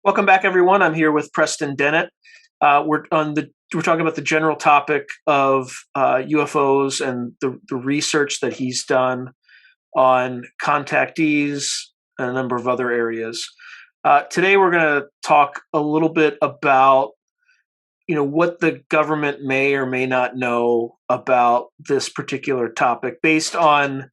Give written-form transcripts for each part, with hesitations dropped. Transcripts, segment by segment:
Welcome back, everyone. I'm here with Preston Dennett. We're talking about the general topic of UFOs and the research that he's done on contactees and a number of other areas. Today, we're going to talk a little bit about what the government may or may not know about this particular topic based on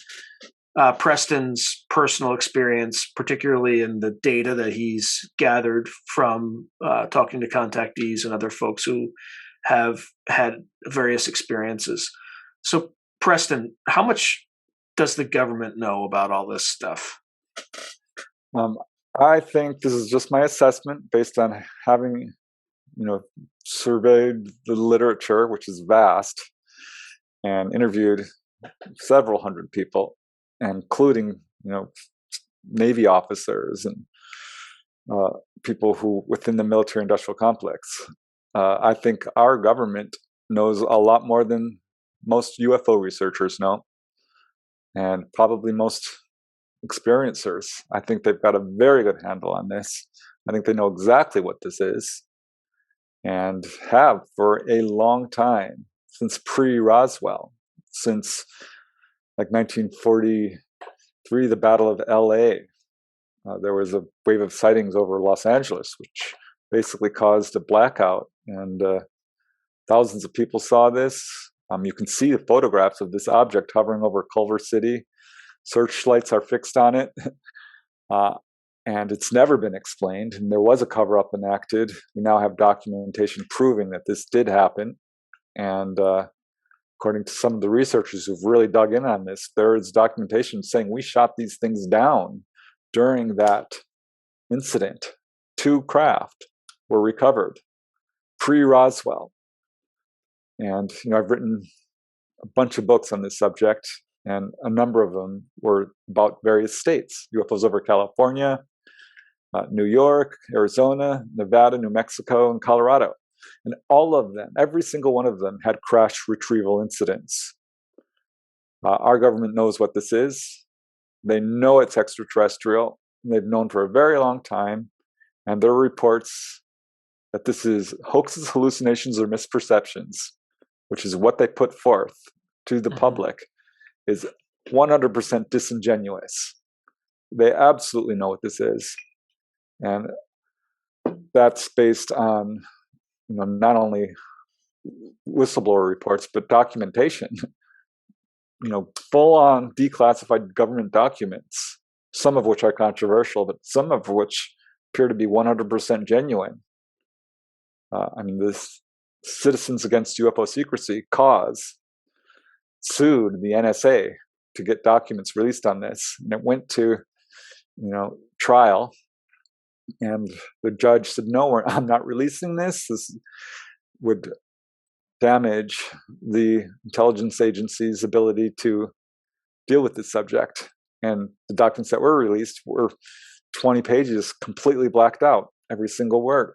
Preston's personal experience, particularly in the data that he's gathered from talking to contactees and other folks who have had various experiences. So, Preston, how much does the government know about all this stuff? I think this is just my assessment based on having, surveyed the literature, which is vast, and interviewed several hundred people, including, Navy officers and people who within the military-industrial complex. I think our government knows a lot more than most UFO researchers know, and probably most experiencers. I think they've got a very good handle on this. I think they know exactly what this is and have for a long time, since pre-Roswell, since like 1943, the Battle of LA. There was a wave of sightings over Los Angeles, which basically caused a blackout, and thousands of people saw this. You can see the photographs of this object hovering over Culver City. Searchlights are fixed on it, and it's never been explained. And there was a cover-up enacted. We now have documentation proving that this did happen. And according to some of the researchers who've really dug in on this, there is documentation saying we shot these things down during that incident. 2 craft were recovered pre-Roswell. And I've written a bunch of books on this subject, and a number of them were about various states: UFOs over California, New York, Arizona, Nevada, New Mexico, and Colorado. And all of them, every single one of them, had crash retrieval incidents. Our government knows what this is. They know it's extraterrestrial. They've known for a very long time. And there are reports that this is hoaxes, hallucinations, or misperceptions, which is what they put forth to the public, is 100% disingenuous. They absolutely know what this is. And that's based on not only whistleblower reports, but documentation, full-on declassified government documents, some of which are controversial, but some of which appear to be 100% genuine. This Citizens Against UFO Secrecy cause sued the NSA to get documents released on this. And it went to, trial. And the judge said, no, I'm not releasing this. This would damage the intelligence agency's ability to deal with this subject. And the documents that were released were 20 pages, completely blacked out, every single word.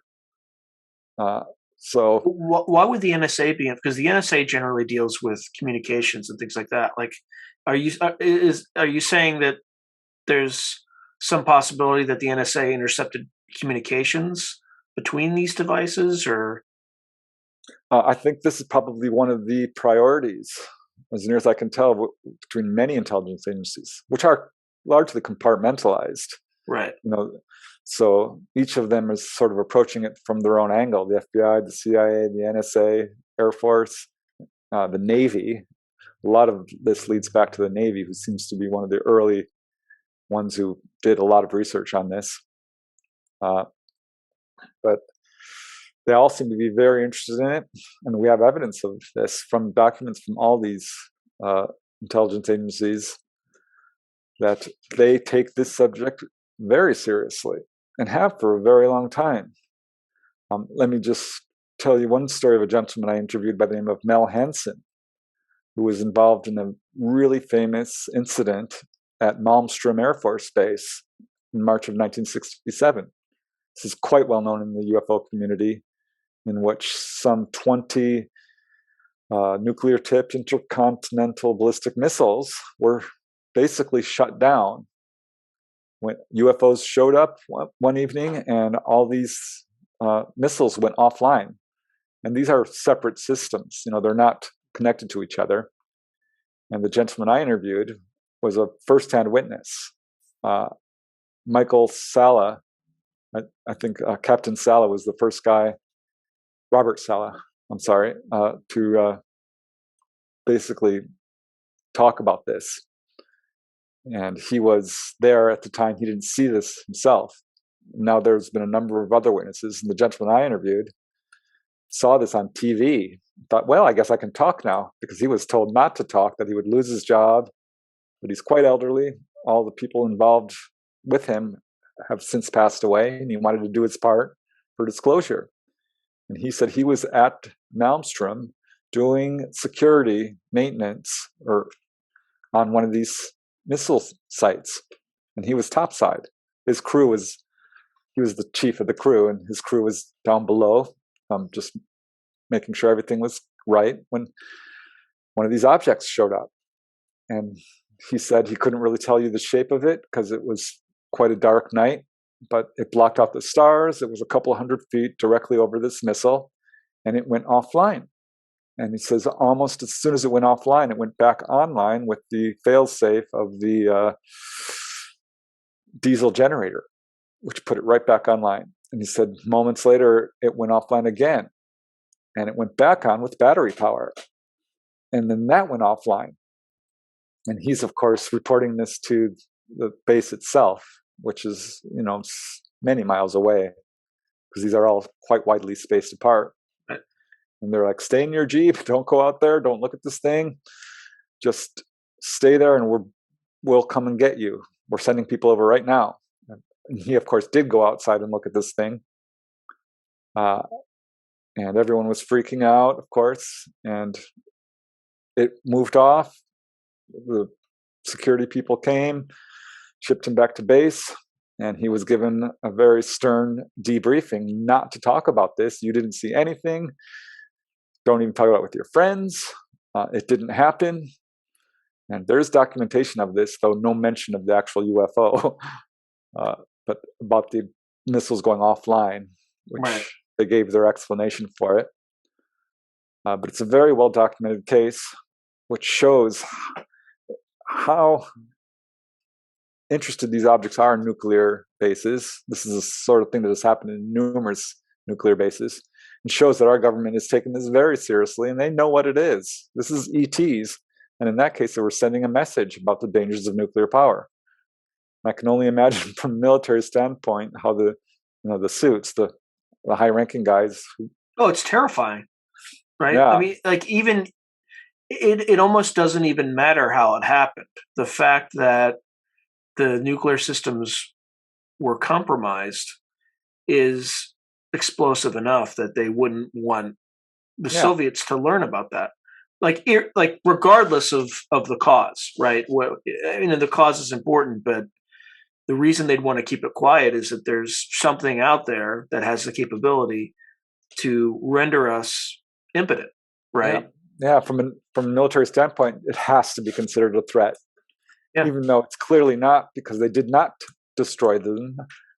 So why would the NSA be? Because the NSA generally deals with communications and things like that. Like, are you saying that there's some possibility that the NSA intercepted communications between these devices, or? I think this is probably one of the priorities, as near as I can tell, between many intelligence agencies, which are largely compartmentalized. Right. So each of them is sort of approaching it from their own angle: the FBI, the CIA, the NSA, Air Force, the Navy. A lot of this leads back to the Navy, who seems to be one of the early ones who did a lot of research on this. But they all seem to be very interested in it, and we have evidence of this from documents from all these intelligence agencies, that they take this subject very seriously and have for a very long time. Let me just tell you one story of a gentleman I interviewed by the name of Mel Hansen, who was involved in a really famous incident at Malmstrom Air Force Base in March of 1967. This is quite well known in the UFO community, in which some 20 nuclear-tipped intercontinental ballistic missiles were basically shut down when UFOs showed up one evening, and all these missiles went offline. And these are separate systems. They're not connected to each other. And the gentleman I interviewed was a first-hand witness. Michael Sala, I think Captain Sala was the first guy, Robert Sala, I'm sorry, to basically talk about this. And he was there at the time. He didn't see this himself. Now there's been a number of other witnesses, and the gentleman I interviewed saw this on TV. Thought, well, I guess I can talk now, because he was told not to talk, that he would lose his job. But he's quite elderly. All the people involved with him have since passed away, and he wanted to do his part for disclosure. And he said he was at Malmstrom doing security maintenance or on one of these missile sites, and he was topside. His crew was, he was the chief of the crew, and his crew was down below, just making sure everything was right when one of these objects showed up. And he said he couldn't really tell you the shape of it because it was quite a dark night, but it blocked out the stars. It was a couple of 100 feet directly over this missile, and it went offline. And he says almost as soon as it went offline, it went back online with the fail-safe of the diesel generator, which put it right back online. And he said moments later, it went offline again, and it went back on with battery power. And then that went offline. And he's, of course, reporting this to the base itself, which is, many miles away, because these are all quite widely spaced apart. Right. And they're like, stay in your Jeep, don't go out there, don't look at this thing, just stay there, and we'll come and get you. We're sending people over right now. And he, of course, did go outside and look at this thing. And everyone was freaking out, of course, and it moved off. The security people came, shipped him back to base, and he was given a very stern debriefing not to talk about this. You didn't see anything. Don't even talk about it with your friends. It didn't happen. And there's documentation of this, though no mention of the actual UFO, but about the missiles going offline, which Right. they gave their explanation for it. But it's a very well-documented case, which shows how interested these objects are in nuclear bases. This is the sort of thing that has happened in numerous nuclear bases, and shows that our government is taking this very seriously, and they know what it is. This is ETs, and in that case, they were sending a message about the dangers of nuclear power. And I can only imagine from a military standpoint how the suits, the high-ranking guys. Oh, it's terrifying, right? Yeah. I mean, like, even it almost doesn't even matter how it happened. The fact that the nuclear systems were compromised is explosive enough that they wouldn't want the Soviets to learn about that. Like regardless of the cause, right? The cause is important, but the reason they'd want to keep it quiet is that there's something out there that has the capability to render us impotent, right? Yeah, from a military standpoint, it has to be considered a threat, even though it's clearly not, because they did not destroy them.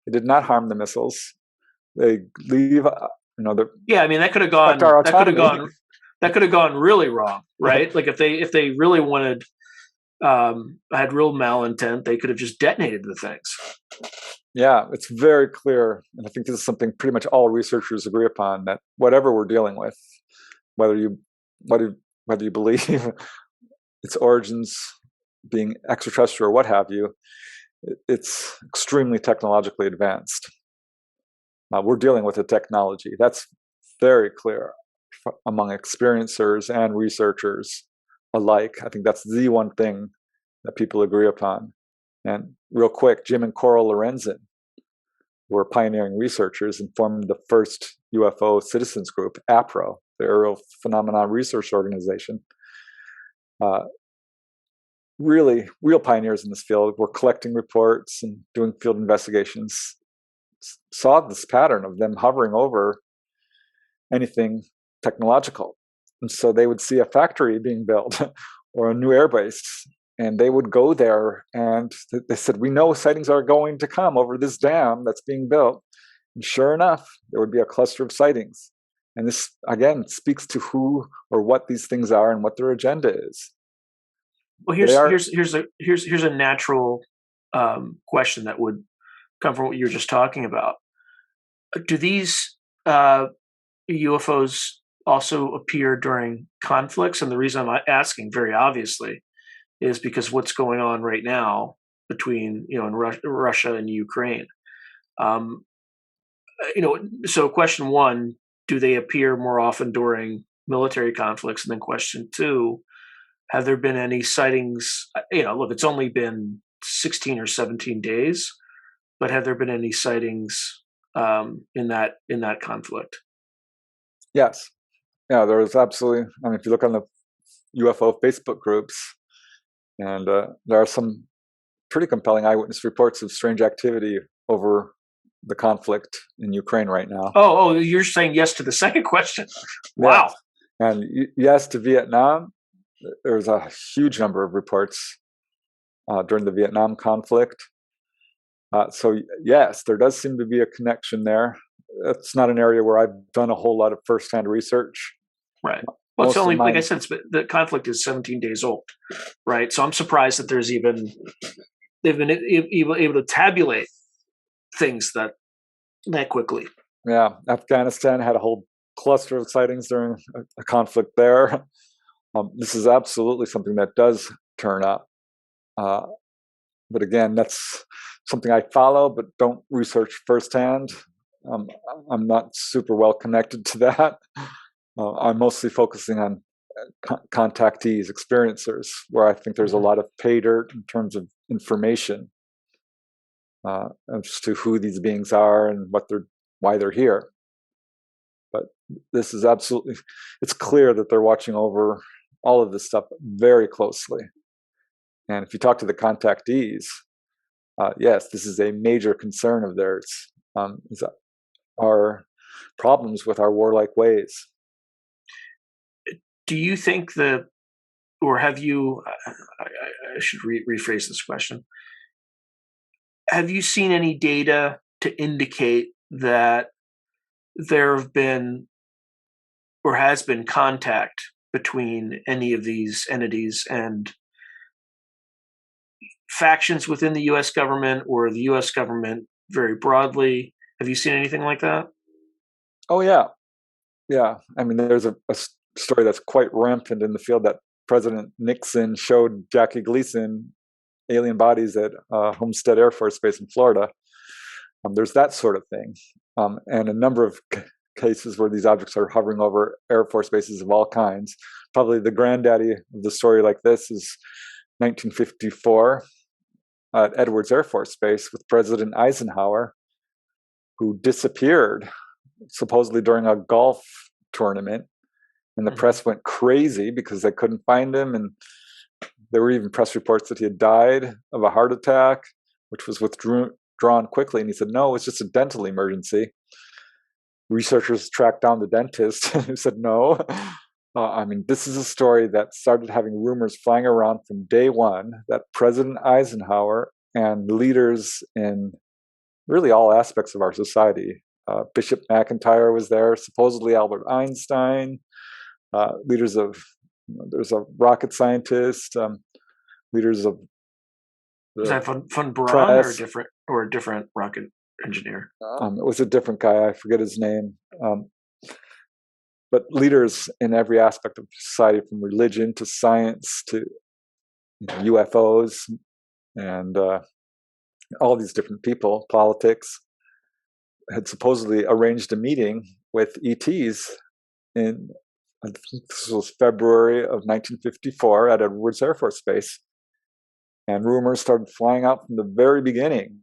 They did not harm the missiles. They leave, that could have gone. That could have gone really wrong, right? Like if they really wanted, had real malintent, they could have just detonated the things. Yeah, it's very clear, and I think this is something pretty much all researchers agree upon, that whatever we're dealing with, whether you believe its origins being extraterrestrial or what have you, it's extremely technologically advanced. We're dealing with a technology that's very clear among experiencers and researchers alike. I think that's the one thing that people agree upon. And real quick, Jim and Coral Lorenzen were pioneering researchers and formed the first UFO citizens group, APRO, the Aerial Phenomena Research Organization. Really, real pioneers in this field, were collecting reports and doing field investigations, saw this pattern of them hovering over anything technological. And so they would see a factory being built or a new airbase, and they would go there, and they said, we know sightings are going to come over this dam that's being built. And sure enough, there would be a cluster of sightings. And this, again, speaks to who or what these things are and what their agenda is. Well, here's a natural question that would come from what you were just talking about. Do these UFOs also appear during conflicts? And the reason I'm asking, very obviously, is because what's going on right now between in Russia and Ukraine. So question one, do they appear more often during military conflicts? And then question two, have there been any sightings? Look, it's only been 16 or 17 days, but have there been any sightings in that conflict? Yes. Yeah, there was absolutely. I mean, if you look on the UFO Facebook groups, and there are some pretty compelling eyewitness reports of strange activity over the conflict in Ukraine right now. Oh, you're saying yes to the second question. Wow. Yeah. And yes to Vietnam. There's a huge number of reports during the Vietnam conflict. So yes, there does seem to be a connection there. It's not an area where I've done a whole lot of firsthand research. Right. Well, it's only, like I said, the conflict is 17 days old, right? So I'm surprised that they've been able to tabulate things that quickly. Yeah, Afghanistan had a whole cluster of sightings during a conflict there. This is absolutely something that does turn up. But again, that's something I follow, but don't research firsthand. I'm not super well connected to that. I'm mostly focusing on contactees, experiencers, where I think there's a lot of pay dirt in terms of information as to who these beings are and why they're here. But this is absolutely, it's clear that they're watching over all of this stuff very closely. And if you talk to the contactees, yes, this is a major concern of theirs, is our problems with our warlike ways. Do you think or have you, I should rephrase this question. Have you seen any data to indicate that there have been or has been contact between any of these entities and factions within the U.S. government or the U.S. government very broadly? Have you seen anything like that? Oh, yeah. Yeah. I mean, there's a story that's quite rampant in the field that President Nixon showed Jackie Gleason alien bodies at Homestead Air Force Base in Florida. There's that sort of thing. And a number of cases where these objects are hovering over Air Force bases of all kinds. Probably the granddaddy of the story like this is 1954 at Edwards Air Force Base with President Eisenhower, who disappeared supposedly during a golf tournament. And the press went crazy because they couldn't find him. And there were even press reports that he had died of a heart attack, which was withdrawn quickly. And he said, no, it's just a dental emergency. Researchers tracked down the dentist who said, no. I mean, this is a story that started having rumors flying around from day one that President Eisenhower and leaders in really all aspects of our society, Bishop McIntyre was there, supposedly Albert Einstein, leaders of, there's a rocket scientist, leaders of was that von Braun or a different rocket engineer? It was a different guy. I forget his name. But leaders in every aspect of society, from religion to science to UFOs and all these different people, politics, had supposedly arranged a meeting with ETs in, I think this was February of 1954 at Edwards Air Force Base. And rumors started flying out from the very beginning.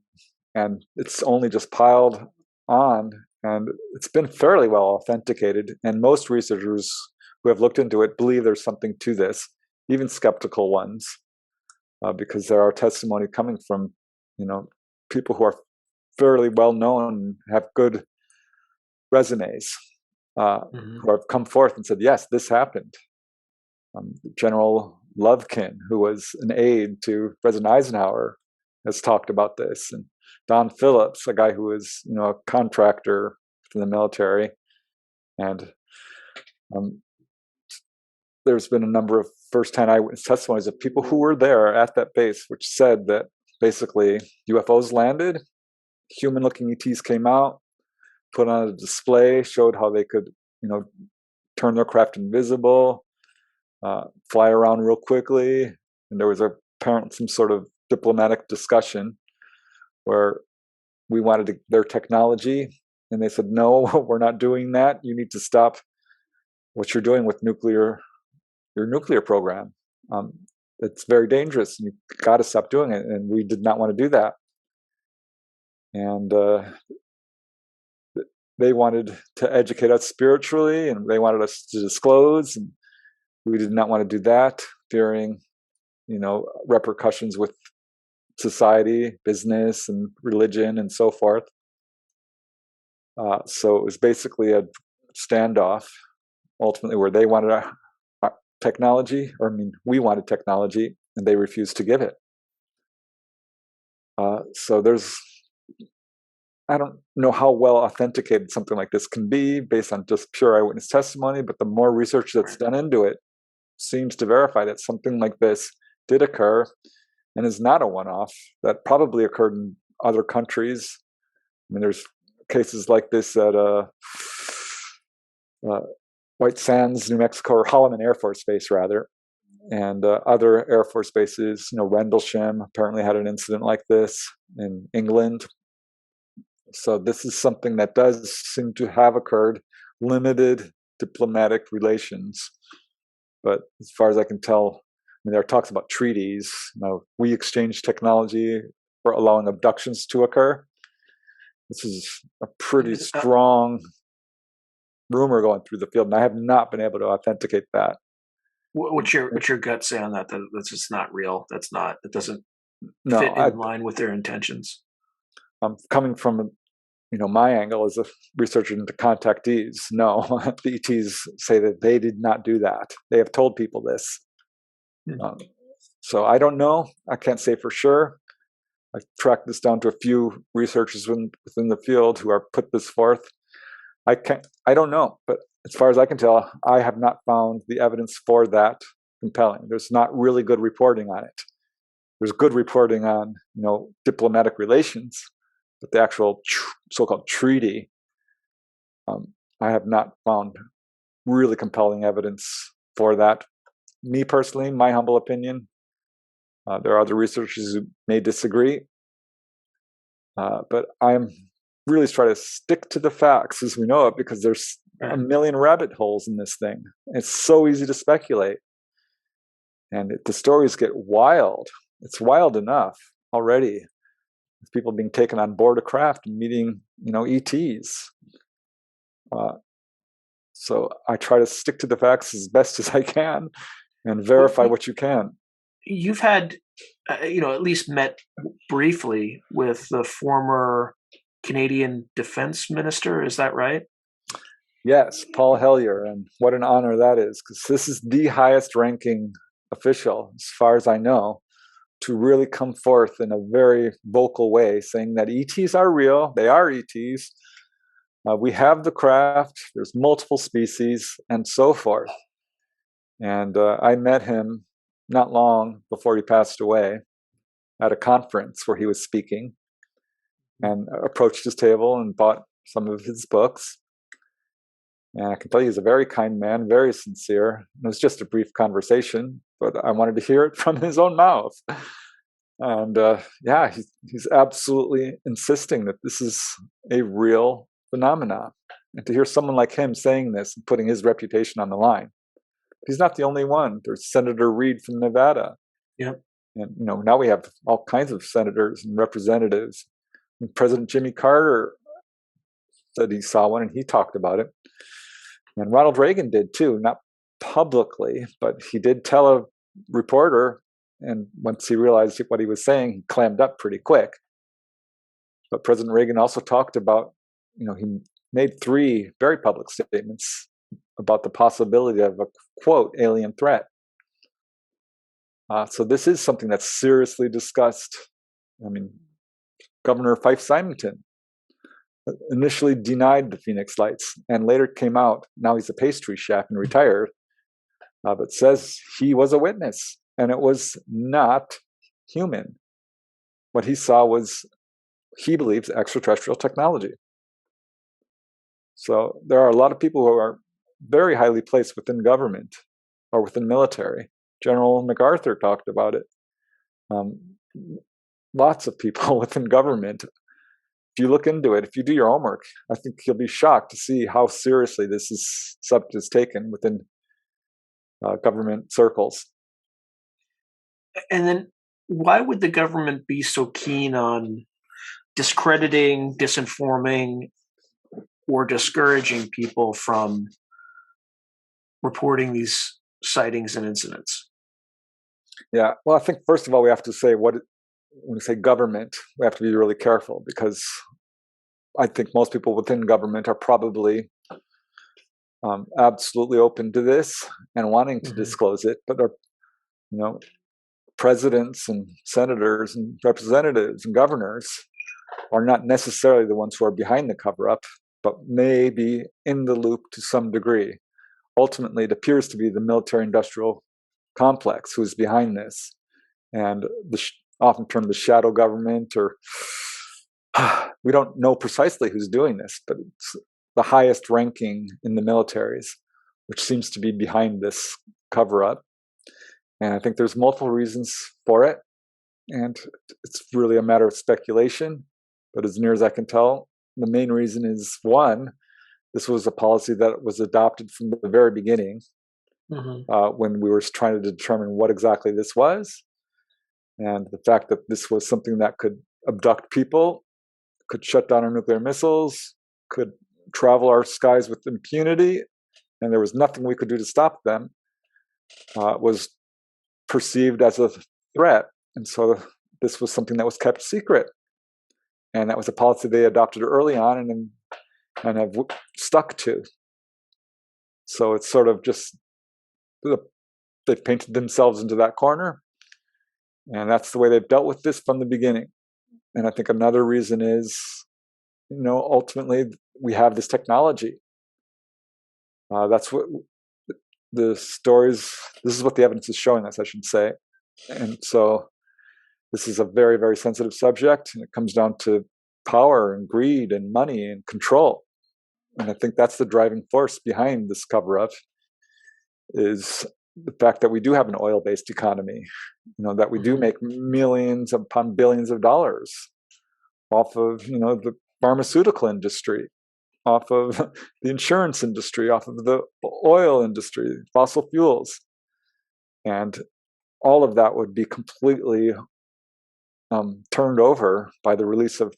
And it's only just piled on. And it's been fairly well authenticated. And most researchers who have looked into it believe there's something to this, even skeptical ones, because there are testimony coming from, people who are fairly well known and have good resumes, who have come forth and said, yes, this happened. General Lovekin, who was an aide to President Eisenhower, has talked about this. And Don Phillips, a guy who was, a contractor in the military. And there's been a number of first-hand eyewitness testimonies of people who were there at that base, which said that basically UFOs landed, human-looking ETs came out, put on a display, showed how they could, turn their craft invisible, fly around real quickly, and there was apparently some sort of diplomatic discussion where we wanted their technology, and they said, no, we're not doing that. You need to stop what you're doing with your nuclear program. It's very dangerous, and you've got to stop doing it. And we did not want to do that. And they wanted to educate us spiritually, and they wanted us to disclose, and we did not want to do that, fearing, repercussions with society, business, and religion, and so forth. So it was basically a standoff, ultimately, where they wanted our technology, we wanted technology, and they refused to give it. So I don't know how well authenticated something like this can be based on just pure eyewitness testimony, but the more research that's done into it seems to verify that something like this did occur and is not a one-off, that probably occurred in other countries. There's cases like this at White Sands, New Mexico, or Holloman Air Force Base, rather, and other Air Force bases. Rendlesham apparently had an incident like this in England. So this is something that does seem to have occurred, limited diplomatic relations. But as far as I can tell, there are talks about treaties. We exchange technology for allowing abductions to occur. This is a pretty strong rumor going through the field, and I have not been able to authenticate that. What's your gut say on that? That's just not real. It doesn't fit in line with their intentions. I'm coming from, my angle as a researcher into contactees. No, the ETs say that they did not do that. They have told people this. So I don't know. I can't say for sure. I tracked this down to a few researchers within the field who are put this forth. I don't know, but as far as I can tell, I have not found the evidence for that compelling. There's not really good reporting on it. There's good reporting on, diplomatic relations, but the actual so-called treaty, I have not found really compelling evidence for that. Me personally, my humble opinion, there are other researchers who may disagree, but I'm really trying to stick to the facts as we know it, because there's a million rabbit holes in this thing. It's so easy to speculate, and the stories get wild. It's wild enough already, with people being taken on board a craft and meeting, ETs. So I try to stick to the facts as best as I can and verify what you can. You've had, at least met briefly with the former Canadian Defense Minister. Is that right? Yes, Paul Hellyer, and what an honor that is, because this is the highest ranking official, as far as I know, to really come forth in a very vocal way, saying that ETs are real, they are ETs, we have the craft, there's multiple species, and so forth. And I met him not long before he passed away at a conference where he was speaking, and approached his table and bought some of his books. And I can tell you he's a very kind man, very sincere. It was just a brief conversation, but I wanted to hear it from his own mouth. And he's absolutely insisting that this is a real phenomenon. And to hear someone like him saying this and putting his reputation on the line. He's not the only one. There's Senator Reid from Nevada. Yep. And now we have all kinds of senators and representatives. And President Jimmy Carter said he saw one, and he talked about it. And Ronald Reagan did too, not publicly, but he did tell a reporter, and once he realized what he was saying, he clammed up pretty quick. But President Reagan also talked about, he made 3 very public statements about the possibility of a, quote, alien threat. So this is something that's seriously discussed. I mean, Governor Fife Symington initially denied the Phoenix Lights and later came out. Now he's a pastry chef and retired, but says he was a witness and it was not human. What he saw was, he believes, extraterrestrial technology. So there are a lot of people who are very highly placed within government or within military. General MacArthur talked about it. Lots of people within government. If you look into it, if you do your homework, I think you'll be shocked to see how seriously this subject is taken within government circles. And then why would the government be so keen on discrediting, disinforming, or discouraging people from reporting these sightings and incidents? Yeah, well, I think first of all, we have to say when we say government, we have to be really careful, because I think most people within government are probably absolutely open to this and wanting to disclose it, but are, presidents and senators and representatives and governors are not necessarily the ones who are behind the cover-up, but may be in the loop to some degree. Ultimately, it appears to be the military-industrial complex who's behind this, and often termed the shadow government, or we don't know precisely who's doing this, but it's the highest ranking in the militaries, which seems to be behind this cover-up. And I think there's multiple reasons for it, and it's really a matter of speculation. But as near as I can tell, the main reason is, one, this was a policy that was adopted from the very beginning, when we were trying to determine what exactly this was. And the fact that this was something that could abduct people, could shut down our nuclear missiles, could travel our skies with impunity, and there was nothing we could do to stop them, was perceived as a threat. And so this was something that was kept secret. And that was a policy they adopted early on and have stuck to. So it's sort of just, they've painted themselves into that corner. And that's the way they've dealt with this from the beginning. And I think another reason is, ultimately we have this technology. That's what the stories, this is what the evidence is showing us, I should say. And so this is a very, very sensitive subject, and it comes down to power and greed and money and control. And I think that's the driving force behind this cover-up, is the fact that we do have an oil-based economy, that we do make millions upon billions of dollars off of, the pharmaceutical industry, off of the insurance industry, off of the oil industry, fossil fuels. And all of that would be completely turned over by the release of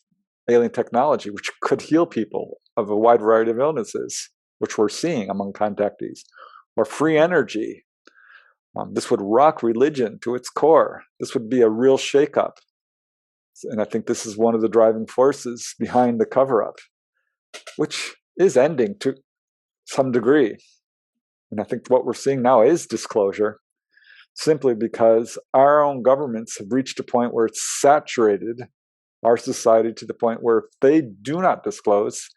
alien technology, which could heal people of a wide variety of illnesses, which we're seeing among contactees, or free energy. This would rock religion to its core. This would be a real shakeup. And I think this is one of the driving forces behind the cover-up, which is ending to some degree. And I think what we're seeing now is disclosure, simply because our own governments have reached a point where it's saturated our society to the point where if they do not disclose,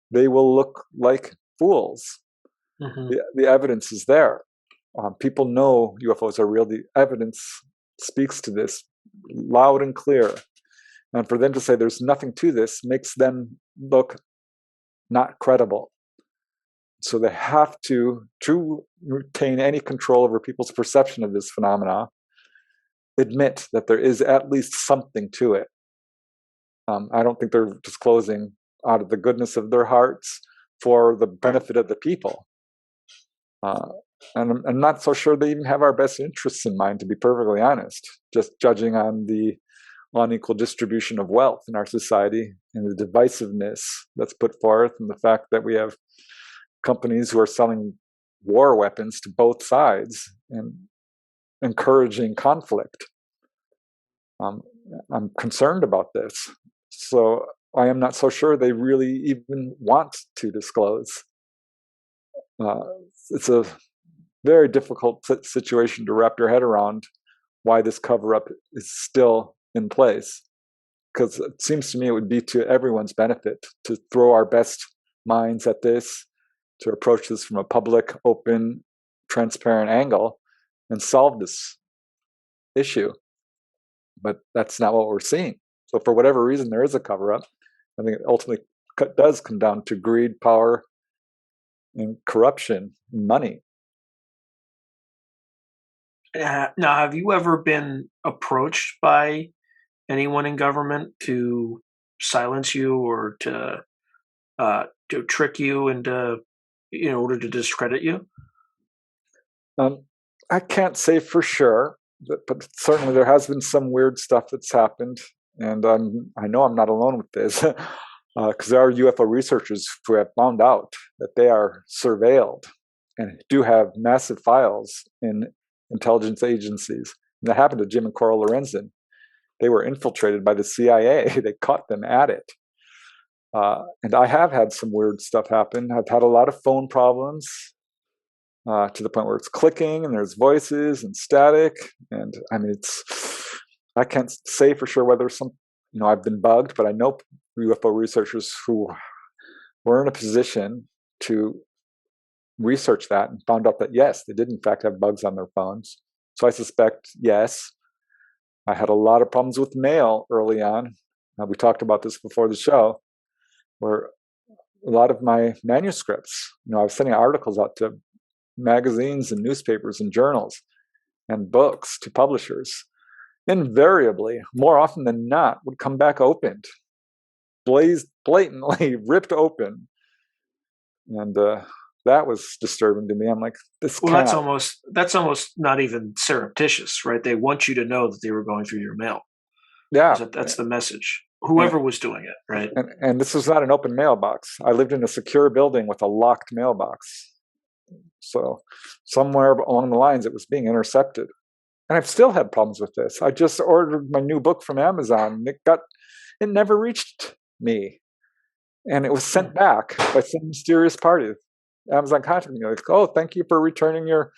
they will look like fools. The evidence is there. People know UFOs are real. The evidence speaks to this loud and clear. And for them to say there's nothing to this makes them look not credible. So they have to retain any control over people's perception of this phenomena, admit that there is at least something to it. I don't think they're disclosing out of the goodness of their hearts for the benefit of the people. And I'm not so sure they even have our best interests in mind, to be perfectly honest, just judging on the unequal distribution of wealth in our society and the divisiveness that's put forth, and the fact that we have companies who are selling war weapons to both sides and encouraging conflict. I'm concerned about this. So I am not so sure they really even want to disclose. It's a very difficult situation to wrap your head around why this cover-up is still in place. Because it seems to me it would be to everyone's benefit to throw our best minds at this, to approach this from a public, open, transparent angle and solve this issue. But that's not what we're seeing. So for whatever reason, there is a cover-up. I think it ultimately does come down to greed, power, and corruption, and money. Now, have you ever been approached by anyone in government to silence you or to trick you into, in order to discredit you? I can't say for sure, but certainly there has been some weird stuff that's happened, and I know I'm not alone with this, because there are UFO researchers who have found out that they are surveilled and do have massive files in intelligence agencies. And that happened to Jim and Coral Lorenzen. They were infiltrated by the CIA. They caught them at it. And I have had some weird stuff happen. I've had a lot of phone problems, to the point where it's clicking and there's voices and static. And I mean, I can't say for sure whether I've been bugged, but I know UFO researchers who were in a position to research that and found out that, yes, they did in fact have bugs on their phones. So I suspect, yes. I had a lot of problems with mail early on. We talked about this before the show, where a lot of my manuscripts, I was sending articles out to magazines and newspapers and journals and books to publishers. Invariably, more often than not, would come back opened, blatantly ripped open. And that was disturbing to me. I'm like, that's almost not even surreptitious, right? They want you to know that they were going through your mail. Yeah, that's the message. Whoever was doing it, right? And this was not an open mailbox. I lived in a secure building with a locked mailbox. So somewhere along the lines, it was being intercepted. And I've still had problems with this. I just ordered my new book from Amazon. It never reached me, and it was sent back by some mysterious party. Amazon contacted me, like, "Oh, thank you for returning your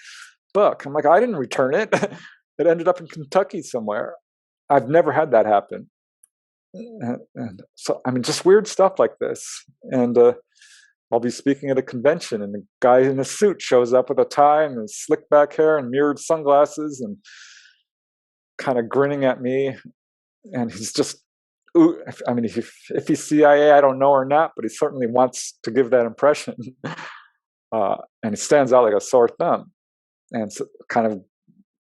book." I'm like, I didn't return it. It ended up in Kentucky somewhere. I've never had that happen. And so, I mean, just weird stuff like this. And I'll be speaking at a convention, and a guy in a suit shows up with a tie and his slick back hair and mirrored sunglasses and kind of grinning at me. And he's just, I mean, if he's CIA, I don't know or not, but he certainly wants to give that impression. And he stands out like a sore thumb, and so kind of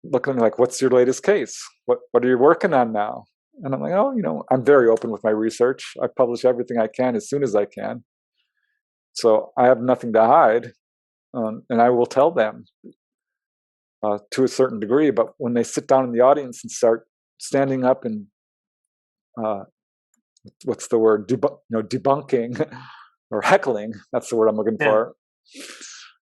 looking at me like, "What's your latest case? What are you working on now?" And I'm like, "Oh, I'm very open with my research. I publish everything I can as soon as I can. So I have nothing to hide, and I will tell them to a certain degree." But when they sit down in the audience and start standing up and what's the word? Debunking or heckling. That's the word I'm looking for.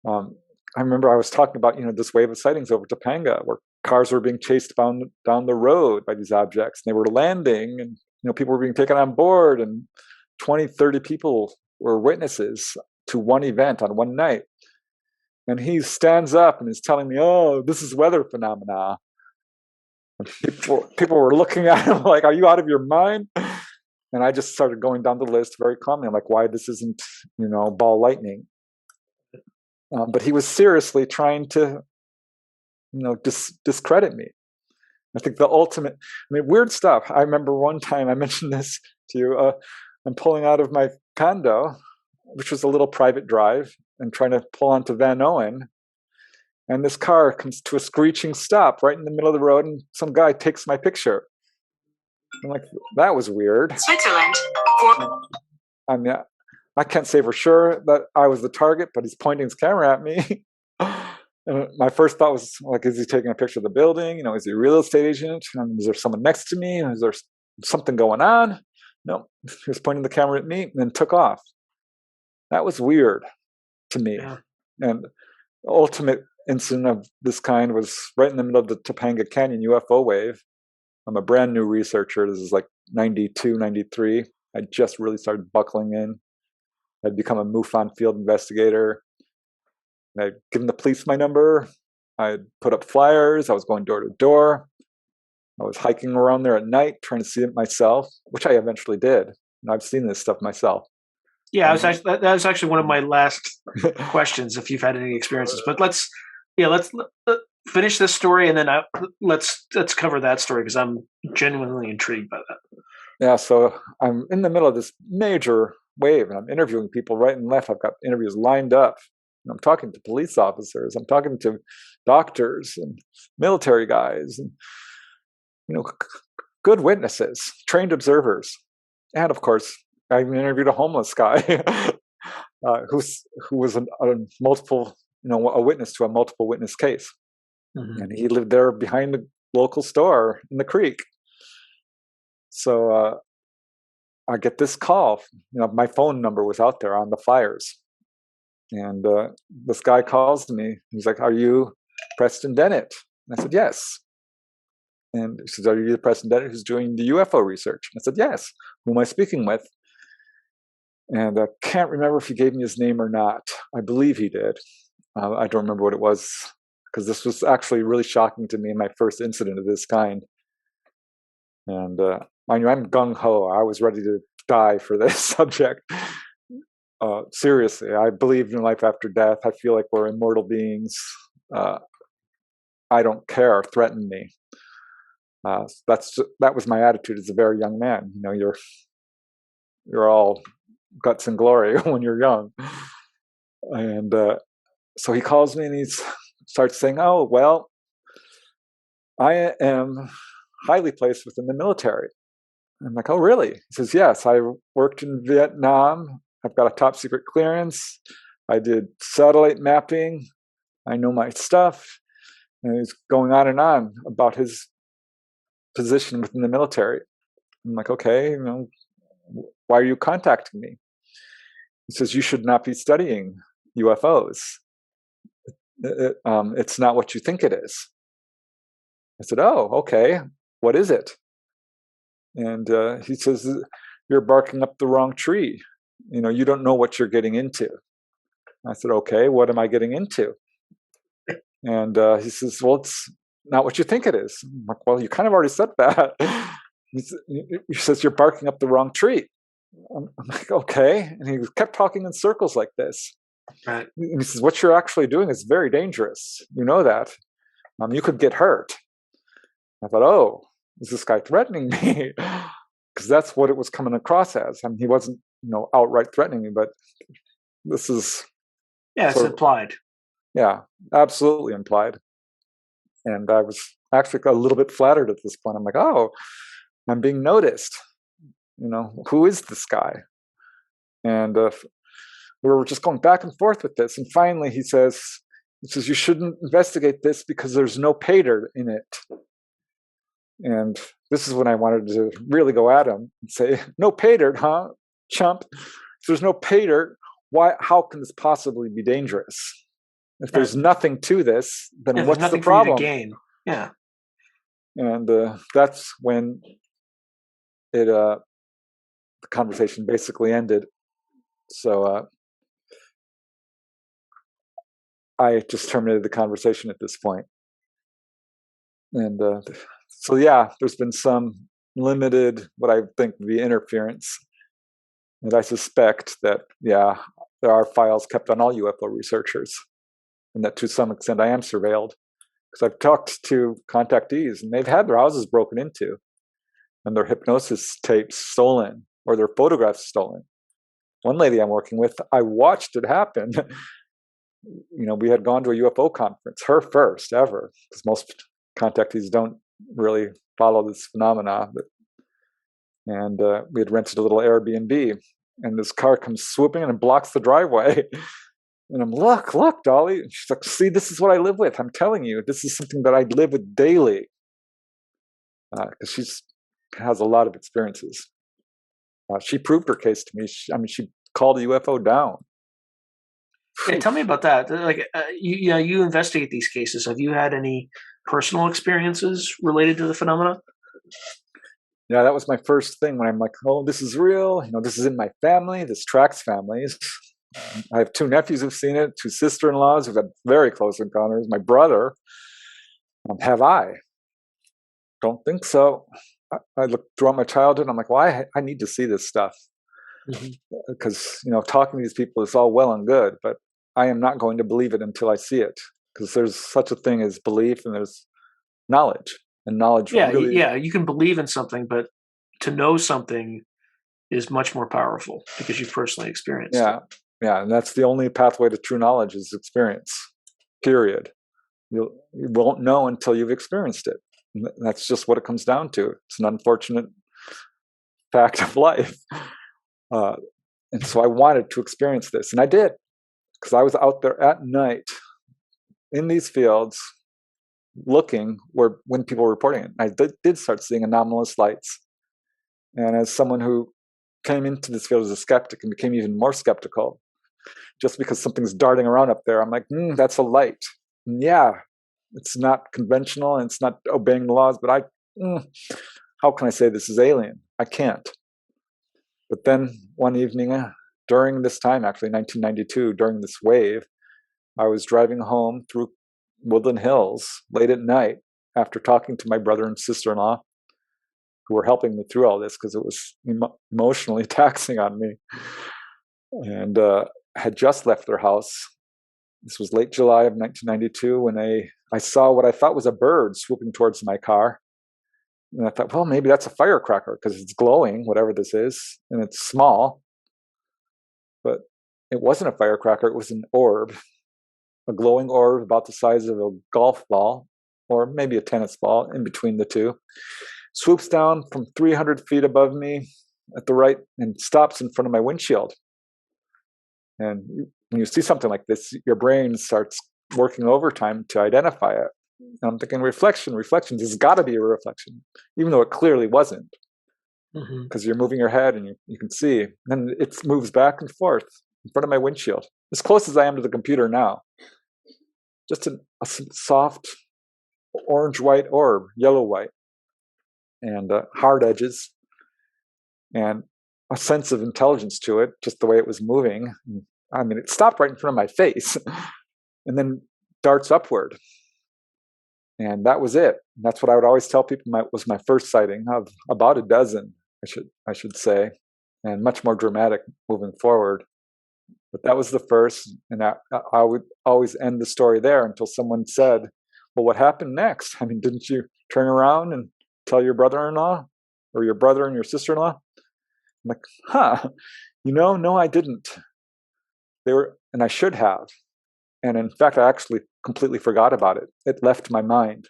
I remember I was talking about, this wave of sightings over Topanga, where cars were being chased down the road by these objects. And they were landing, and people were being taken on board, and 20, 30 people were witnesses to one event on one night. And he stands up and is telling me, "Oh, this is weather phenomena." And people were looking at him like, "Are you out of your mind?" And I just started going down the list very calmly. I'm like, why this isn't, ball lightning. But he was seriously trying to, discredit me. I think the ultimate, weird stuff. I remember one time I mentioned this to you. I'm pulling out of my condo, which was a little private drive, and trying to pull onto Van Owen. And this car comes to a screeching stop right in the middle of the road, and some guy takes my picture. I'm like, that was weird. Switzerland. I mean, I can't say for sure that I was the target, but he's pointing his camera at me. And my first thought was, like, is he taking a picture of the building? Is he a real estate agent? Is there someone next to me? Is there something going on? No, he was pointing the camera at me and then took off. That was weird to me. Yeah. And the ultimate incident of this kind was right in the middle of the Topanga Canyon UFO wave. I'm a brand new researcher. This is like 92, 93. I just really started buckling in. I'd become a MUFON field investigator. I'd given the police my number. I'd put up flyers. I was going door to door. I was hiking around there at night trying to see it myself, which I eventually did. And I've seen this stuff myself. Yeah, that was actually one of my last questions. If you've had any experiences, but let's finish this story, and then let's cover that story because I'm genuinely intrigued by that. Yeah, so I'm in the middle of this major wave, and I'm interviewing people right and left. I've got interviews lined up. And I'm talking to police officers. I'm talking to doctors and military guys, and good witnesses, trained observers, and of course, I even interviewed a homeless guy who was a multiple, a witness to a multiple witness case, and he lived there behind the local store in the creek. So I get this call. My phone number was out there on the flyers, and this guy calls me. He's like, "Are you Preston Dennett?" And I said, "Yes." And he says, "Are you the Preston Dennett who's doing the UFO research?" And I said, "Yes." "Who am I speaking with?" And I can't remember if he gave me his name or not. I believe he did. I don't remember what it was, because this was actually really shocking to me in my first incident of this kind. And mind you, I'm gung-ho. I was ready to die for this subject. Seriously, I believe in life after death. I feel like we're immortal beings. I don't care. Threaten me. That was my attitude as a very young man. You're all guts and glory when you're young. And so he calls me and he starts saying, "Oh, well, I am highly placed within the military." I'm like, "Oh, really?" He says, "Yes, I worked in Vietnam. I've got a top secret clearance. I did satellite mapping. I know my stuff." And he's going on about his position within the military. I'm like, "Okay, why are you contacting me?" He says, "You should not be studying UFOs. It's not what you think it is." I said, "Oh, okay. What is it?" And he says, "You're barking up the wrong tree. You don't know what you're getting into." I said, "Okay, what am I getting into?" And he says, "Well, it's not what you think it is." I'm like, "Well, you kind of already said that." He says, "You're barking up the wrong tree." I'm like, "Okay." And he kept talking in circles like this. Right. And he says, "What you're actually doing is very dangerous. You know that. You could get hurt." I thought, "Oh, is this guy threatening me?" Because that's what it was coming across as. I mean, he wasn't, outright threatening me, but this is it's implied. Yeah, absolutely implied. And I was actually a little bit flattered at this point. I'm like, "Oh, I'm being noticed. Who is this guy?" And we were just going back and forth with this. And finally, he says, "You shouldn't investigate this because there's no pay dirt in it." And this is when I wanted to really go at him and say, "No pay dirt, huh, chump? If there's no pay dirt, how can this possibly be dangerous? If there's nothing to this, then what's the problem?" For you to gain. Yeah. And that's when the conversation basically ended. So I just terminated the conversation at this point. And so, yeah, there's been some limited, what I think would be interference. And I suspect that, there are files kept on all UFO researchers, and that to some extent I am surveilled. Because I've talked to contactees, and they've had their houses broken into, and their hypnosis tapes stolen, or their photographs stolen. One lady I'm working with, I watched it happen. We had gone to a UFO conference, her first ever, because most contactees don't really follow this phenomena. And we had rented a little Airbnb, and this car comes swooping in and blocks the driveway. And I'm, look, Dolly. And she's like, "See, this is what I live with. I'm telling you, this is something that I live with daily." Because she has a lot of experiences. She proved her case to me. She called a UFO down. Yeah, tell me about that. Like, you investigate these cases. Have you had any personal experiences related to the phenomena? Yeah, that was my first thing when I'm like, "Oh, this is real. This is in my family. This tracks families." I have 2 nephews who've seen it, 2 sister-in-laws who've had very close encounters. My brother, have I? don't think so. I looked throughout my childhood. I'm like, well, I need to see this stuff because, talking to these people is all well and good, but I am not going to believe it until I see it, because there's such a thing as belief and there's knowledge, and knowledge Yeah, really, yeah, you can believe in something, but to know something is much more powerful because you've personally experienced it. yeah, yeah. And that's the only pathway to true knowledge is experience, period. You won't know until you've experienced it. And that's just what it comes down to. It's an unfortunate fact of life. Uh, and so I wanted to experience this, and I did, because I was out there at night in these fields looking when people were reporting it. I did start seeing anomalous lights. And as someone who came into this field as a skeptic and became even more skeptical, just because something's darting around up there, I'm like, that's a light. And yeah, it's not conventional and it's not obeying the laws, but how can I say this is alien? I can't. But then one evening, during this time, actually 1992, during this wave, I was driving home through Woodland Hills late at night after talking to my brother and sister-in-law, who were helping me through all this because it was emotionally taxing on me, and had just left their house. This was late July of 1992 when I saw what I thought was a bird swooping towards my car. And I thought, well, maybe that's a firecracker because it's glowing, whatever this is, and it's small. But it wasn't a firecracker, it was an orb, a glowing orb about the size of a golf ball, or maybe a tennis ball, in between the two. Swoops down from 300 feet above me at the right and stops in front of my windshield. And when you see something like this, your brain starts working overtime to identify it. And I'm thinking, reflection, there's got to be a reflection, even though it clearly wasn't, because you're moving your head and you can see. And it moves back and forth in front of my windshield, as close as I am to the computer now. Just a soft orange-white orb, yellow-white, and hard edges, and a sense of intelligence to it, just the way it was moving. I mean, it stopped right in front of my face and then darts upward. And that was it. That's what I would always tell people was my first sighting of about a dozen, I should say, and much more dramatic moving forward. But that was the first, and I would always end the story there until someone said, well, what happened next? I mean, didn't you turn around and tell your brother-in-law or your brother and your sister-in-law? I'm like, no, I didn't. And I should have. And in fact, I actually completely forgot about it. It left my mind,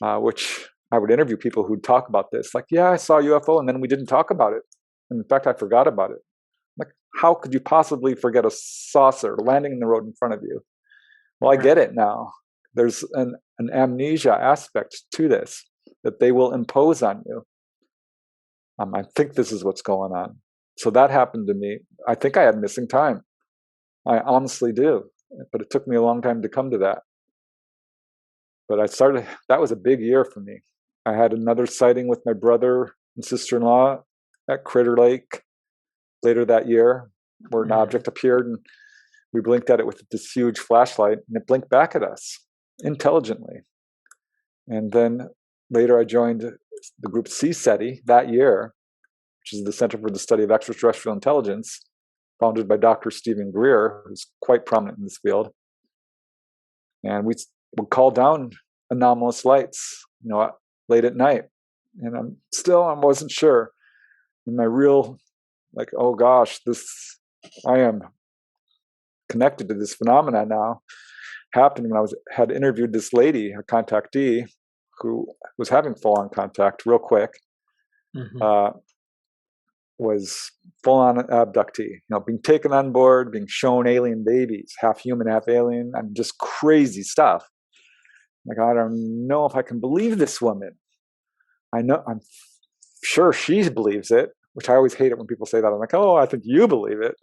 which I would interview people who'd talk about this. Like, yeah, I saw a UFO, and then we didn't talk about it. And in fact, I forgot about it. Like, how could you possibly forget a saucer landing in the road in front of you? Well, I get it now. There's an amnesia aspect to this that they will impose on you. I think this is what's going on. So that happened to me. I think I had missing time. I honestly do. But it took me a long time to come to that. But that was a big year for me. I had another sighting with my brother and sister-in-law at Critter Lake later that year, where an object appeared, and we blinked at it with this huge flashlight, and it blinked back at us intelligently. And then later I joined the group CSETI that year, which is the Center for the Study of Extraterrestrial Intelligence, founded by Dr. Stephen Greer, who's quite prominent in this field. And we would call down anomalous lights, late at night. And I wasn't sure. And my real, oh gosh, I am connected to this phenomenon now, happened when I had interviewed this lady, a contactee, who was having full-on contact real quick. Was full-on abductee, being taken on board, being shown alien babies, half human, half alien, and just crazy stuff. Like, I don't know if I can believe this woman. I'm sure she believes it, which I always hate it when people say that. I'm like, oh, I think you believe it.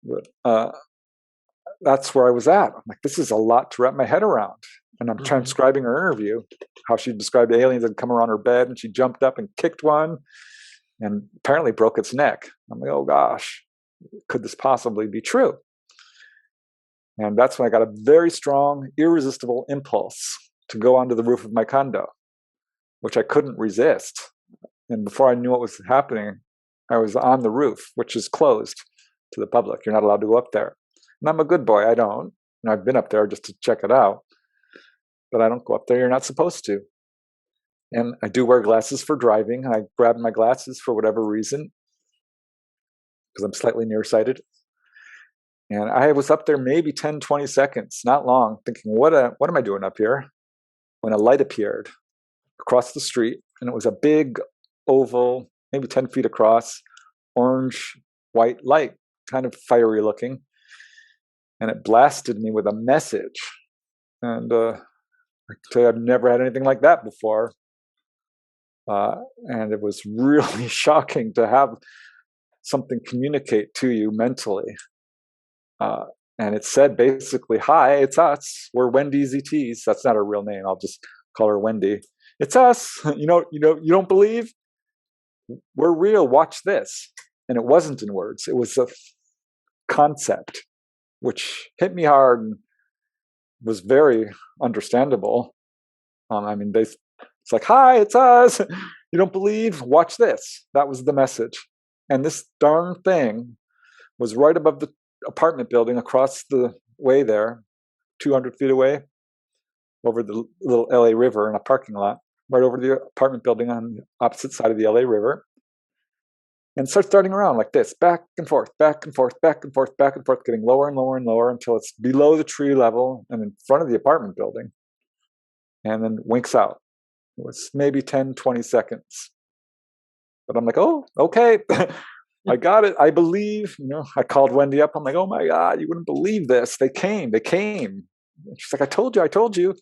But that's where I was at. I'm like, this is a lot to wrap my head around. And I'm transcribing her interview, how she described aliens that had come around her bed, and she jumped up and kicked one, and apparently broke its neck. I'm like, oh gosh, could this possibly be true? And that's when I got a very strong, irresistible impulse to go onto the roof of my condo. which I couldn't resist. And before I knew what was happening, I was on the roof, which is closed to the public. You're not allowed to go up there. And I'm a good boy. I don't. And I've been up there just to check it out. But I don't go up there. You're not supposed to. And I do wear glasses for driving. I grabbed my glasses for whatever reason, because I'm slightly nearsighted. And I was up there maybe 10, 20 seconds, not long, thinking, what am I doing up here? When a light appeared across the street, and it was a big oval, maybe 10 feet across, orange, white light, kind of fiery looking. And it blasted me with a message. And I can tell you, I've never had anything like that before. And it was really shocking to have something communicate to you mentally. And it said basically, "Hi, it's us. We're Wendy's ETs." That's not her real name. I'll just call her Wendy. It's us. You don't believe? We're real. Watch this. And it wasn't in words. It was a concept, which hit me hard and was very understandable. It's like, "Hi, it's us. You don't believe? Watch this." That was the message. And this darn thing was right above the apartment building across the way there, 200 feet away, over the little LA River in a parking lot, right over the apartment building on the opposite side of the LA River. And starts darting around like this, back and forth, back and forth, back and forth, back and forth, getting lower and lower and lower until it's below the tree level and in front of the apartment building. And then winks out. It was maybe 10, 20 seconds. But I'm like, oh, okay. I got it. I believe. I called Wendy up. I'm like, "Oh my God, you wouldn't believe this. They came. And she's like, I told you.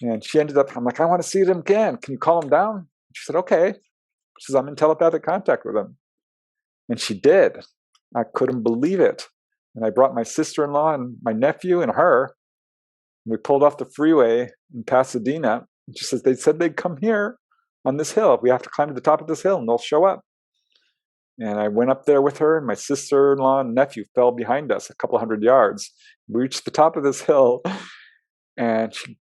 And she ended up, I'm like, "I want to see them again. Can you call them down?" She said, "Okay." She says, "I'm in telepathic contact with them." And she did. I couldn't believe it. And I brought my sister-in-law and my nephew and her. And we pulled off the freeway in Pasadena. And she says, "They said they'd come here on this hill. We have to climb to the top of this hill and they'll show up." And I went up there with her, and my sister-in-law and nephew fell behind us a couple hundred yards. We reached the top of this hill, and she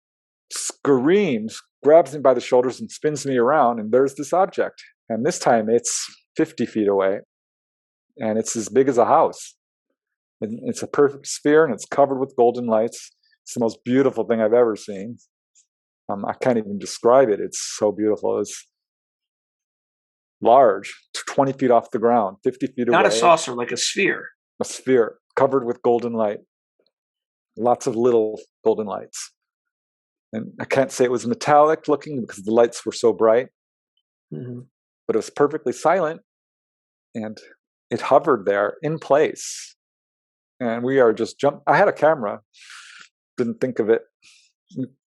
screams, grabs me by the shoulders, and spins me around, and there's this object. And this time it's 50 feet away, and it's as big as a house. And it's a perfect sphere, and it's covered with golden lights. It's the most beautiful thing I've ever seen. I can't even describe it. It's so beautiful. It's large, 20 feet off the ground, 50 feet away. Not a saucer, like a sphere. A sphere covered with golden light. Lots of little golden lights. And I can't say it was metallic looking because the lights were so bright. Mm-hmm. But it was perfectly silent. And it hovered there in place. And we are just I had a camera. Didn't think of it.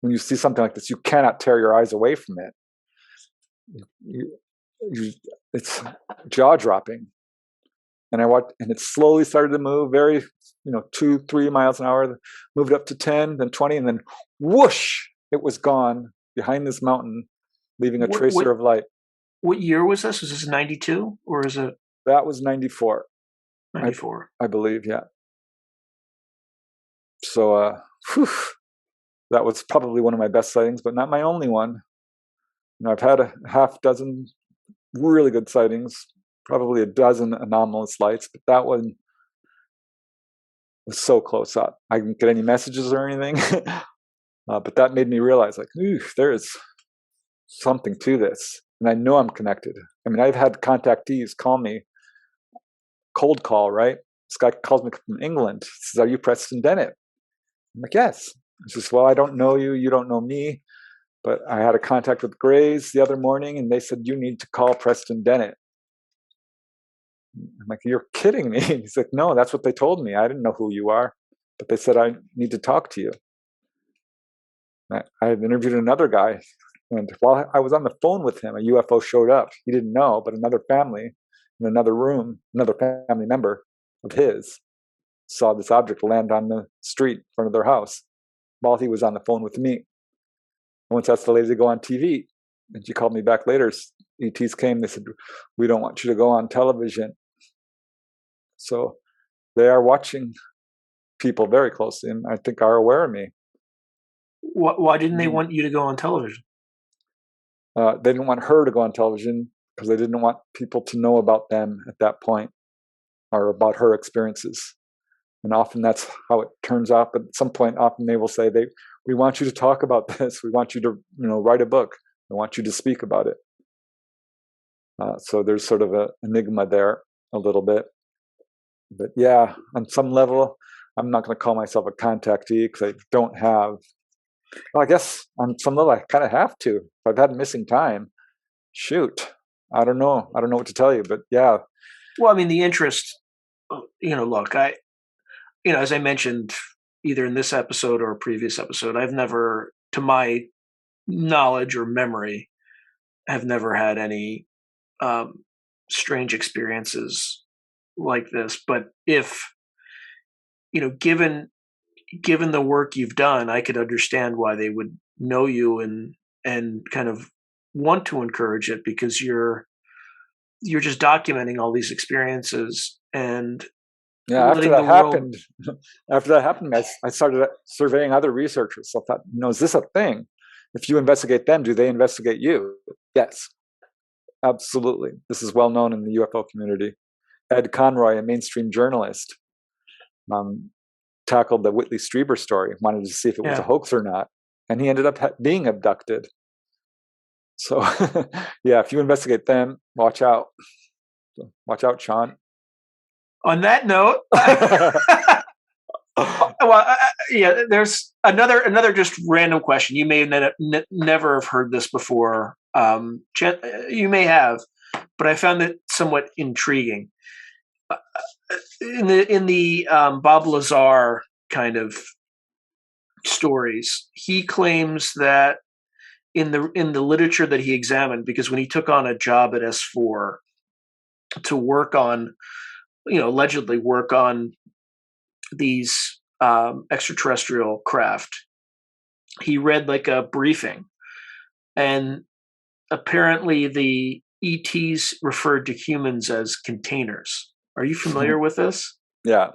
When you see something like this, you cannot tear your eyes away from it. It's jaw-dropping. And I watched, and it slowly started to move, very, 2-3 miles an hour, moved up to 10, then 20, and then whoosh, it was gone behind this mountain, leaving a tracer of light. What year was this? Was this 92 or is it? That was 94. 94. I believe, yeah. So, that was probably one of my best sightings, but not my only one. I've had a half dozen really good sightings, probably a dozen anomalous lights, but that one was so close up. I didn't get any messages or anything, but that made me realize, like, there is something to this, and I know I'm connected. I mean, I've had contactees call me, cold call, right? This guy calls me from England. He says, "Are you Preston Dennett?" I'm like, "Yes." He says, "Well, I don't know you. You don't know me. But I had a contact with Gray's the other morning, and they said, you need to call Preston Dennett." I'm like, "You're kidding me." He's like, "No, that's what they told me. I didn't know who you are, but they said I need to talk to you." I had interviewed another guy, and while I was on the phone with him, a UFO showed up. He didn't know, but another family in another room, another family member of his, saw this object land on the street in front of their house while he was on the phone with me. Once asked the lady to go on TV, and she called me back later. ETs came, they said, "We don't want you to go on television." So they are watching people very closely, and I think are aware of me. Why didn't they want you to go on television? They didn't want her to go on television because they didn't want people to know about them at that point or about her experiences. And often that's how it turns out. But at some point, often they will say, we want you to talk about this. We want you to, write a book. We want you to speak about it. So there's sort of an enigma there a little bit. But yeah, on some level, I'm not going to call myself a contactee because I don't have. Well, I guess on some level, I kind of have to. If I've had missing time, shoot, I don't know. I don't know what to tell you, but yeah. Well, I mean, the interest, look, as I mentioned, either in this episode or a previous episode, I've never, to my knowledge or memory, have never had any strange experiences like this. But if, given the work you've done, I could understand why they would know you and kind of want to encourage it, because you're just documenting all these experiences. And yeah, after that happened, I started surveying other researchers. So I thought, is this a thing? If you investigate them, do they investigate you? Yes, absolutely. This is well known in the UFO community. Ed Conroy, a mainstream journalist, tackled the Whitley Strieber story, wanted to see if it was a hoax or not, and he ended up being abducted. So, yeah, if you investigate them, watch out. Watch out, Sean. On that note, well, there's another just random question. You may never have heard this before. You may have, but I found it somewhat intriguing. In the Bob Lazar kind of stories, he claims that in the literature that he examined, because when he took on a job at S4 to work on, allegedly work on these extraterrestrial craft, he read like a briefing, and apparently the ETs referred to humans as containers. Are you familiar with this? Yeah.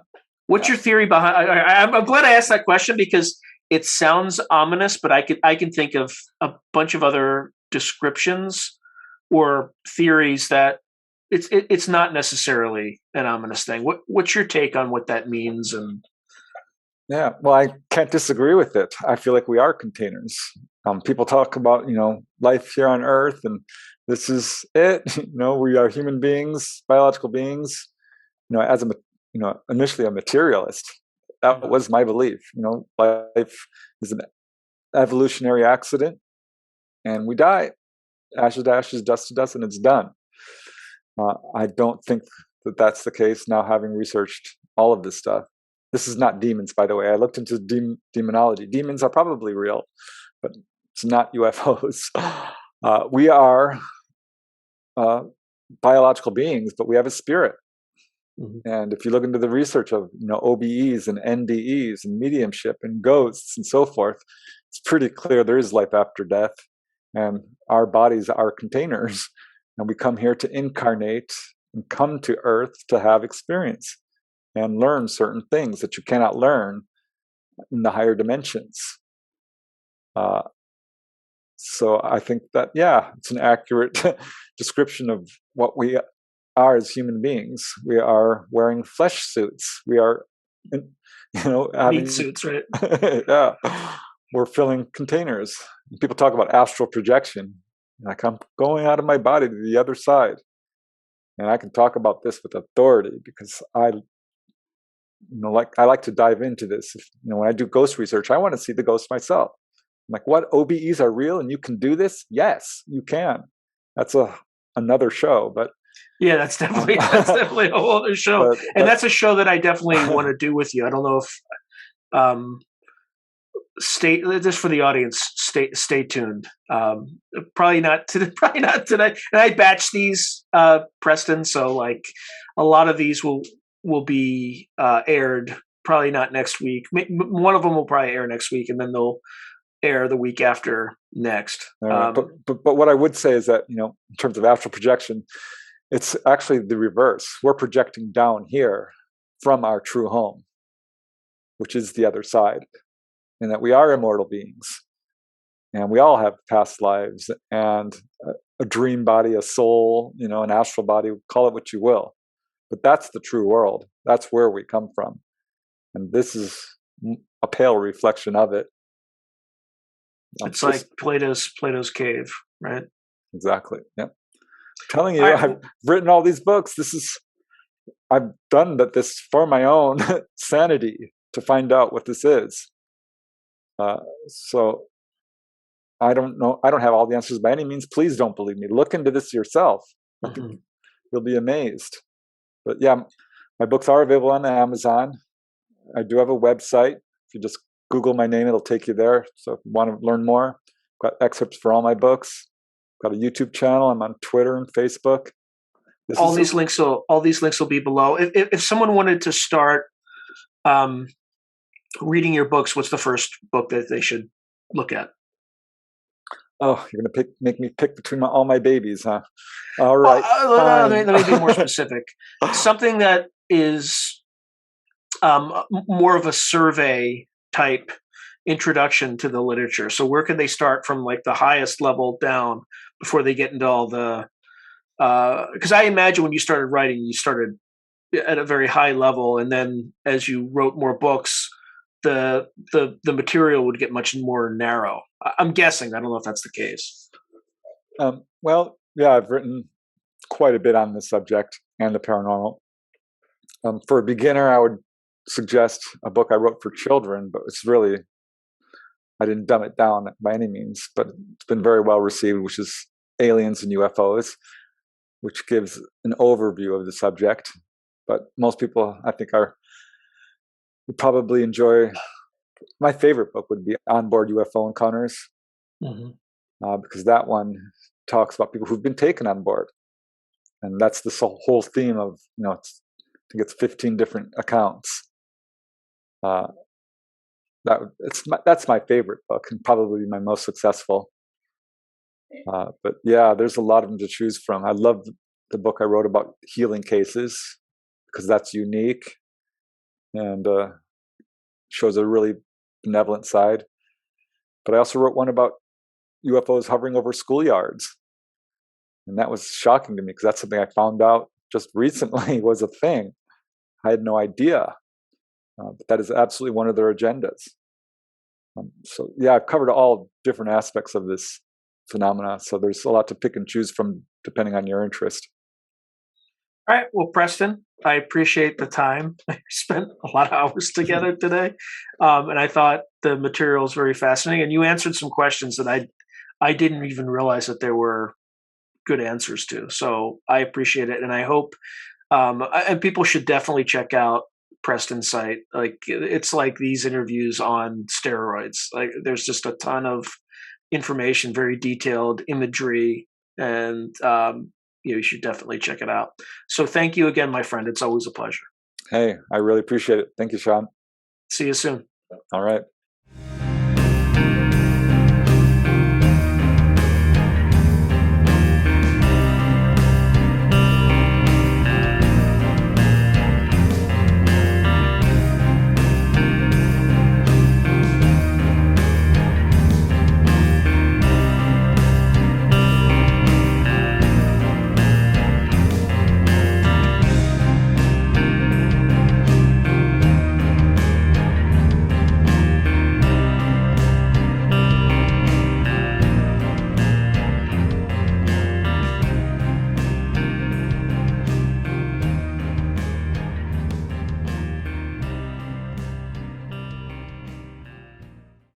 What's your theory behind? I'm glad I asked that question, because it sounds ominous, but I can think of a bunch of other descriptions or theories that it's not necessarily an ominous thing. What's your take on what that means? And yeah, well, I can't disagree with it. I feel like we are containers. People talk about life here on Earth, and this is it. We are human beings, biological beings. As a initially a materialist, that was my belief. Life is an evolutionary accident, and we die. Ashes to ashes, dust to dust, and it's done. I don't think that that's the case now, having researched all of this stuff. This is not demons, by the way. I looked into demonology. Demons are probably real, but it's not UFOs. We are biological beings, but we have a spirit. Mm-hmm. And if you look into the research of OBEs and NDEs and mediumship and ghosts and so forth, it's pretty clear there is life after death, and our bodies are containers, and we come here to incarnate and come to Earth to have experience and learn certain things that you cannot learn in the higher dimensions. So I think that, it's an accurate description of what we are as human beings. We are wearing flesh suits. We are, having meat suits, right? Yeah, we're filling containers. People talk about astral projection. Like, I'm going out of my body to the other side, and I can talk about this with authority because I like to dive into this. When I do ghost research, I want to see the ghost myself. I'm like, what, OBEs are real and you can do this? Yes, you can. That's another show, but yeah, that's definitely a whole other show, and that's a show that I definitely want to do with you. I don't know if stay just for the audience. Stay tuned. Probably not today. And I batch these, Preston, so like a lot of these will be aired. Probably not next week. One of them will probably air next week, and then they'll air the week after next. But what I would say is that in terms of astral projection, it's actually the reverse. We're projecting down here from our true home, which is the other side, and that we are immortal beings. and we all have past lives and a dream body, a soul, an astral body, call it what you will. But that's the true world. That's where we come from. And this is a pale reflection of it. It's like Plato's cave, right? Exactly. Yeah. I'm telling you, I've written all these books. I've done this for my own sanity to find out what this is. So I don't know. I don't have all the answers by any means. Please don't believe me. Look into this yourself. Mm-hmm. You'll be amazed. But yeah, my books are available on Amazon. I do have a website. If you just Google my name, it'll take you there. So if you want to learn more, I've got excerpts for all my books. I've got a YouTube channel. I'm on Twitter and Facebook. All these links will be below. If someone wanted to start reading your books, what's the first book that they should look at? Oh, you're going to make me pick between all my babies, huh? All right. Let me be more specific. Something that is more of a survey type introduction to the literature. So where can they start from, like the highest level down before they get into all the? Because I imagine when you started writing, you started at a very high level, and then as you wrote more books, the material would get much more narrow. I'm guessing. I don't know if that's the case. Well, yeah, I've written quite a bit on this subject and the paranormal. For a beginner, I would suggest a book I wrote for children, but it's really, I didn't dumb it down by any means, but it's been very well received, which is Aliens and UFOs, which gives an overview of the subject. But most people, I think, would probably enjoy. My favorite book would be Onboard UFO Encounters, because that one talks about people who've been taken on board, and that's the whole theme of I think it's 15 different accounts. That's my favorite book and probably my most successful. But yeah, there's a lot of them to choose from. I love the book I wrote about healing cases because that's unique and shows a really benevolent side. But I also wrote one about UFOs hovering over schoolyards, and that was shocking to me because that's something I found out just recently was a thing. I had no idea, but that is absolutely one of their agendas. So yeah, I've covered all different aspects of this phenomena, so there's a lot to pick and choose from depending on your interest. All right. Well, Preston, I appreciate the time. I spent a lot of hours together today, and I thought the material is very fascinating. And you answered some questions that I didn't even realize that there were good answers to. So I appreciate it, and I hope and people should definitely check out Preston's site. Like it's like these interviews on steroids. Like there's just a ton of information, very detailed imagery, and you should definitely check it out. So thank you again, my friend. It's always a pleasure. Hey, I really appreciate it. Thank you, Sean. See you soon. All right.